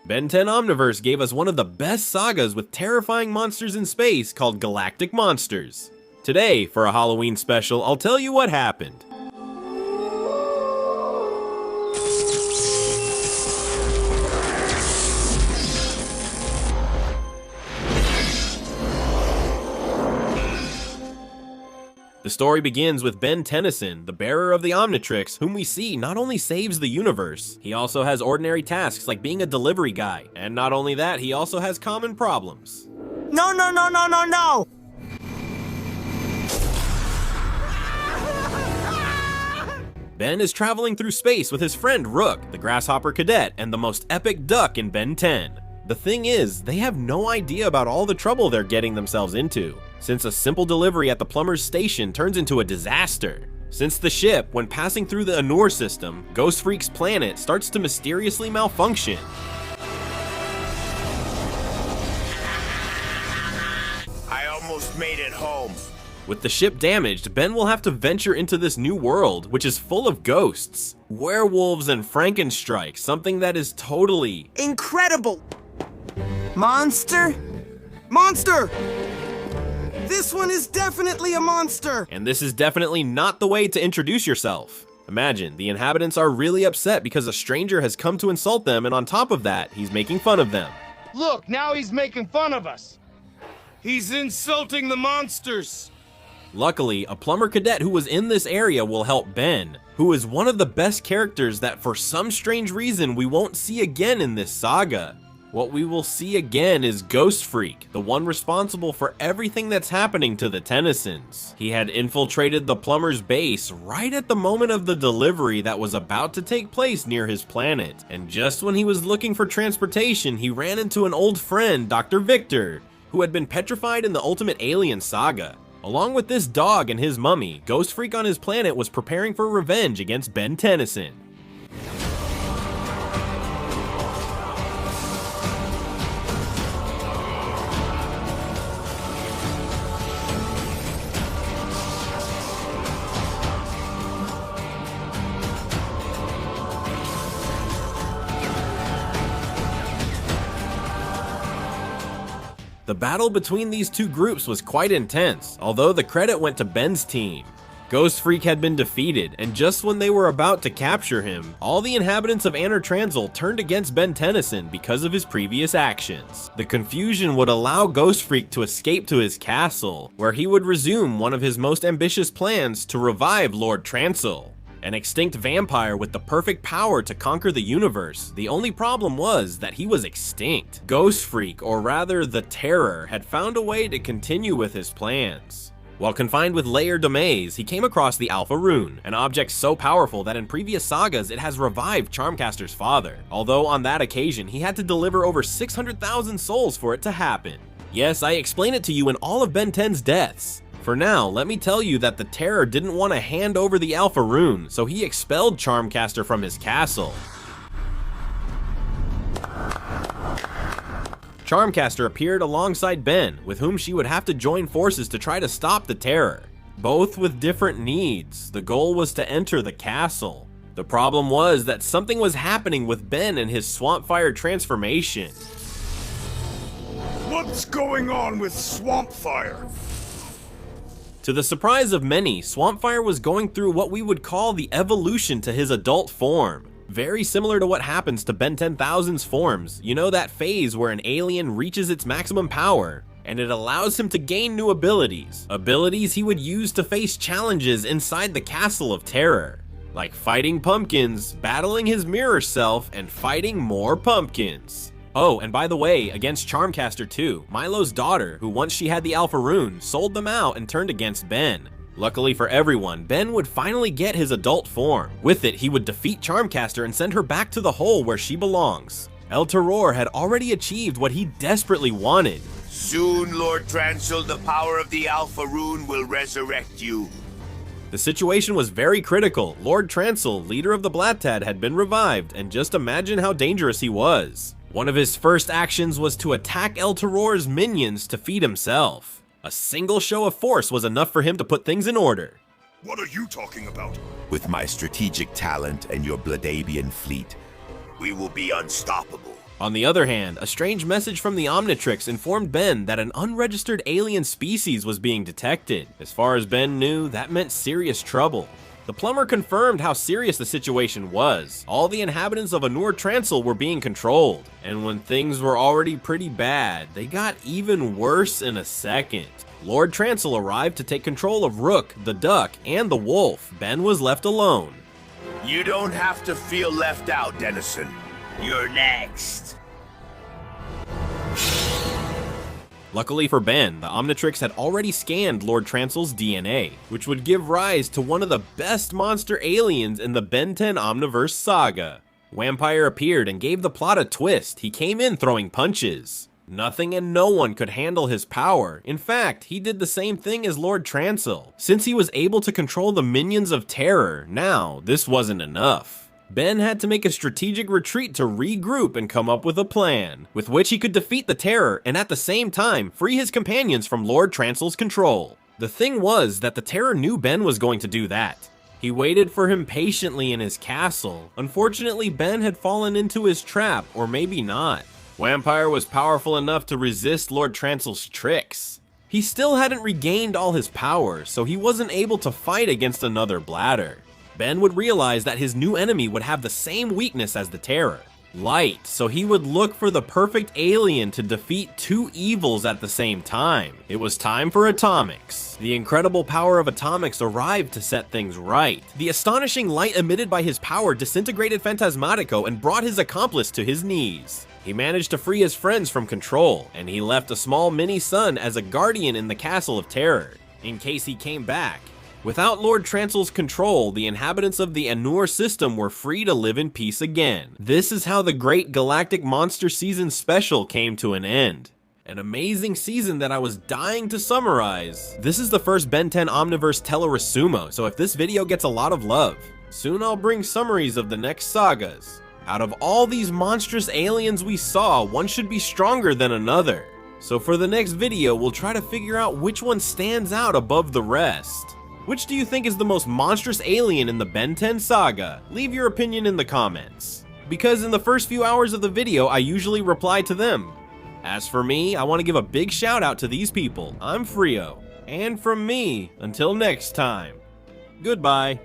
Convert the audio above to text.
Ben 10 Omniverse gave us one of the best sagas with terrifying monsters in space called Galactic monsters. Today, for a Halloween special, I'll tell you what happened. The story begins with Ben Tennyson, the bearer of the Omnitrix, whom we see not only saves the universe, he also has ordinary tasks like being a delivery guy, and not only that, he also has common problems. No, no, no, no, no, no! Ben is traveling through space with his friend Rook, the Grasshopper Cadet, and the most epic duck in Ben 10. The thing is, they have no idea about all the trouble they're getting themselves into, since a simple delivery at the plumber's station turns into a disaster. Since the ship, when passing through the Anur system, Ghostfreak's planet starts to mysteriously malfunction. I almost made it home. With the ship damaged, Ben will have to venture into this new world, which is full of ghosts, werewolves, and Frankenstrike, something that is totally incredible! Monster? Monster! This one is definitely a monster! And this is definitely not the way to introduce yourself. Imagine, the inhabitants are really upset because a stranger has come to insult them, and on top of that, he's making fun of them. Look, now he's making fun of us. He's insulting the monsters. Luckily, a plumber cadet who was in this area will help Ben, who is one of the best characters that for some strange reason we won't see again in this saga. What we will see again is Ghostfreak, the one responsible for everything that's happening to the Tennysons. He had infiltrated the plumber's base right at the moment of the delivery that was about to take place near his planet, and just when he was looking for transportation, he ran into an old friend, Dr. Victor, who had been petrified in the Ultimate Alien saga. Along with this dog and his mummy, Ghostfreak on his planet was preparing for revenge against Ben Tennyson. The battle between these two groups was quite intense, although the credit went to Ben's team. Ghostfreak had been defeated, and just when they were about to capture him, all the inhabitants of Anur Transil turned against Ben Tennyson because of his previous actions. The confusion would allow Ghostfreak to escape to his castle, where he would resume one of his most ambitious plans to revive Lord Transil, an extinct vampire with the perfect power to conquer the universe. The only problem was that he was extinct. Ghostfreak, or rather the Terror, had found a way to continue with his plans. While confined with Layer Domaze, he came across the Alpha Rune, an object so powerful that in previous sagas it has revived Charmcaster's father, although on that occasion he had to deliver over 600,000 souls for it to happen. Yes, I explain it to you in all of Ben 10's deaths. For now, let me tell you that the Terror didn't want to hand over the Alpha Rune, so he expelled Charmcaster from his castle. Charmcaster appeared alongside Ben, with whom she would have to join forces to try to stop the Terror. Both with different needs, the goal was to enter the castle. The problem was that something was happening with Ben and his Swampfire transformation. What's going on with Swampfire? To the surprise of many, Swampfire was going through what we would call the evolution to his adult form. Very similar to what happens to Ben 10,000's forms. You know, that phase where an alien reaches its maximum power, and it allows him to gain new abilities. Abilities he would use to face challenges inside the Castle of Terror, like fighting pumpkins, battling his mirror self, and fighting more pumpkins. Oh, and by the way, against Charmcaster too, Milo's daughter, who once she had the Alpha Rune, sold them out and turned against Ben. Luckily for everyone, Ben would finally get his adult form. With it, he would defeat Charmcaster and send her back to the hole where she belongs. El Terror had already achieved what he desperately wanted. Soon, Lord Transil, the power of the Alpha Rune will resurrect you. The situation was very critical. Lord Transil, leader of the Blattad, had been revived, and just imagine how dangerous he was. One of his first actions was to attack El Terror's minions to feed himself. A single show of force was enough for him to put things in order. What are you talking about? With my strategic talent and your Bladabian fleet, we will be unstoppable. On the other hand, a strange message from the Omnitrix informed Ben that an unregistered alien species was being detected. As far as Ben knew, that meant serious trouble. The plumber confirmed how serious the situation was. All the inhabitants of Anur Transil were being controlled, and when things were already pretty bad, they got even worse in a second. Lord Transil arrived to take control of Rook, the duck, and the wolf. Ben was left alone. You don't have to feel left out, Dennison. You're next. Luckily for Ben, the Omnitrix had already scanned Lord Transil's DNA, which would give rise to one of the best monster aliens in the Ben 10 Omniverse saga. Vampire appeared and gave the plot a twist. He came in throwing punches. Nothing and no one could handle his power. In fact, he did the same thing as Lord Transil. Since he was able to control the minions of terror, now this wasn't enough. Ben had to make a strategic retreat to regroup and come up with a plan, with which he could defeat the terror and at the same time free his companions from Lord Transil's control. The thing was that the terror knew Ben was going to do that. He waited for him patiently in his castle. Unfortunately, Ben had fallen into his trap, or maybe not. Vampire was powerful enough to resist Lord Transil's tricks. He still hadn't regained all his power, so he wasn't able to fight against another bladder. Ben would realize that his new enemy would have the same weakness as the terror, light, so he would look for the perfect alien to defeat two evils at the same time. It was time for atomics. The incredible power of atomics arrived to set things right. The astonishing light emitted by his power disintegrated Phantasmatico and brought his accomplice to his knees. He managed to free his friends from control, and he left a small mini-sun as a guardian in the Castle of Terror, in case he came back. Without Lord Transil's control, the inhabitants of the Anur system were free to live in peace again. This is how the great Galactic Monster Season special came to an end. An amazing season that I was dying to summarize. This is the first Ben 10 Omniverse Teleresumo, so if this video gets a lot of love, soon I'll bring summaries of the next sagas. Out of all these monstrous aliens we saw, one should be stronger than another. So for the next video, we'll try to figure out which one stands out above the rest. Which do you think is the most monstrous alien in the Ben 10 saga? Leave your opinion in the comments, because in the first few hours of the video, I usually reply to them. As for me, I want to give a big shout out to these people. I'm Frio, and from me, until next time, goodbye.